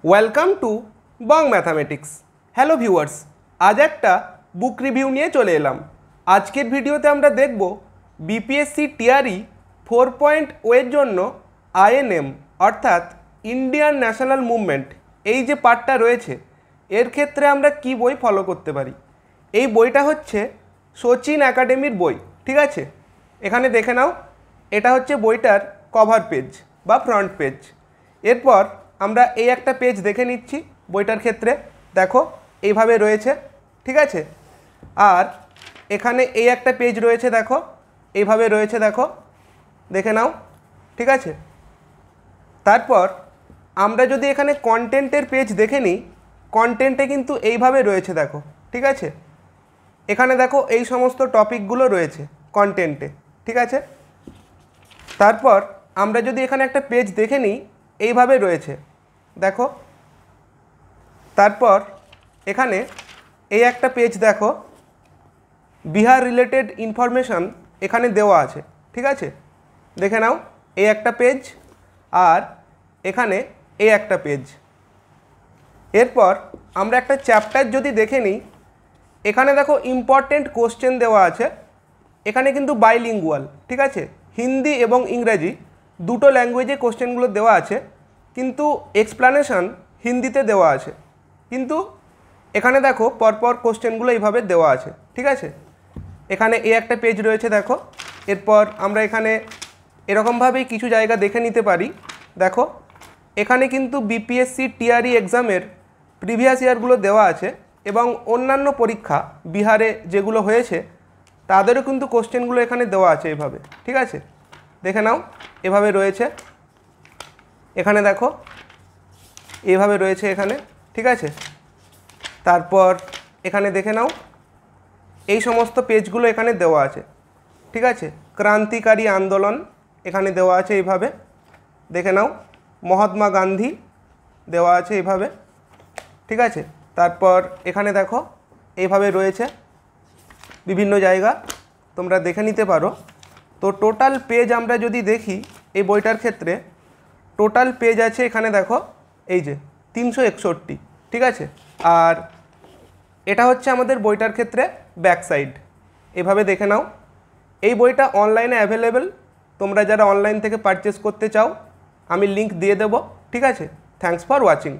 Welcome to Bong mathematics. Hello viewers, আজ একটা বুক review নিয়ে চলে এলাম। আজকের ভিডিওতে আমরা দেখব বিপিএসসি টিআরই 4.0 এর জন্য আইএনএম অর্থাৎ ইন্ডিয়ান ন্যাশনাল মুভমেন্ট এই যে পার্টটা রয়েছে এর ক্ষেত্রে আমরা কি বই ফলো করতে পারি। এই বইটা হচ্ছে শচীন একাডেমির বই, ঠিক আছে। এখানে দেখে নাও, এটা হচ্ছে বইটার কভার পেজ বা ফ্রন্ট পেজ। এরপর আমরা এই একটা পেজ দেখে নিচ্ছি বইটার ক্ষেত্রে, দেখো এইভাবে রয়েছে, ঠিক আছে। আর এখানে এই একটা পেজ রয়েছে, দেখো এইভাবে রয়েছে, দেখো দেখে নাও, ঠিক আছে। তারপর আমরা যদি এখানে কন্টেন্টের পেজ দেখে নিই, কন্টেন্টে কিন্তু এইভাবে রয়েছে, দেখো, ঠিক আছে। এখানে দেখো এই সমস্ত টপিকগুলো রয়েছে কন্টেন্টে, ঠিক আছে। তারপর আমরা যদি এখানে একটা পেজ দেখে নিই, এইভাবে রয়েছে, দেখো। তারপর এখানে এই একটা পেজ দেখো, বিহার রিলেটেড ইনফরমেশান এখানে দেওয়া আছে, ঠিক আছে। দেখে নাও এই একটা পেজ আর এখানে এই একটা পেজ। এরপর আমরা একটা চ্যাপ্টার যদি দেখে নিই, এখানে দেখো ইম্পর্টেন্ট কোশ্চেন দেওয়া আছে। এখানে কিন্তু বাইলিঙ্গুয়াল, ঠিক আছে, হিন্দি এবং ইংরাজি দুটো ল্যাঙ্গুয়েজে কোশ্চেনগুলো দেওয়া আছে, কিন্তু এক্সপ্লানেশান হিন্দিতে দেওয়া আছে। কিন্তু এখানে দেখো পরপর কোশ্চেনগুলো এইভাবে দেওয়া আছে, ঠিক আছে। এখানে এই একটা পেজ রয়েছে, দেখো। এরপর আমরা এখানে এরকমভাবেই কিছু জায়গা দেখে নিতে পারি, দেখো। এখানে কিন্তু বিপিএসসি টিআরই এক্সামের প্রিভিয়াস ইয়ারগুলো দেওয়া আছে এবং অন্যান্য পরীক্ষা বিহারে যেগুলো হয়েছে তাদেরও কিন্তু কোশ্চেনগুলো এখানে দেওয়া আছে এইভাবে, ঠিক আছে। দেখে নাও এভাবে রয়েছে, এখানে দেখো এইভাবে রয়েছে এখানে, ঠিক আছে। তারপর এখানে দেখে নাও এই সমস্ত পেজগুলো এখানে দেওয়া আছে, ঠিক আছে। ক্রান্তিকারী আন্দোলন এখানে দেওয়া আছে এইভাবে, দেখে নাও। মহাত্মা গান্ধী দেওয়া আছে এইভাবে, ঠিক আছে। তারপর এখানে দেখো এইভাবে রয়েছে বিভিন্ন জায়গা, তোমরা দেখে নিতে পারো। তো টোটাল পেজ আমরা যদি দেখি এই বইটার ক্ষেত্রে, টোটাল পেজ আছে এখানে দেখো এই যে 361, ঠিক আছে। আর এটা হচ্ছে আমাদের বইটার ক্ষেত্রে ব্যাক সাইড, এভাবে দেখে নাও। এই বইটা অনলাইনে অ্যাভেলেবেল, তোমরা যারা অনলাইন থেকে পারচেস করতে চাও আমি লিঙ্ক দিয়ে দেবো, ঠিক আছে। Thanks for watching.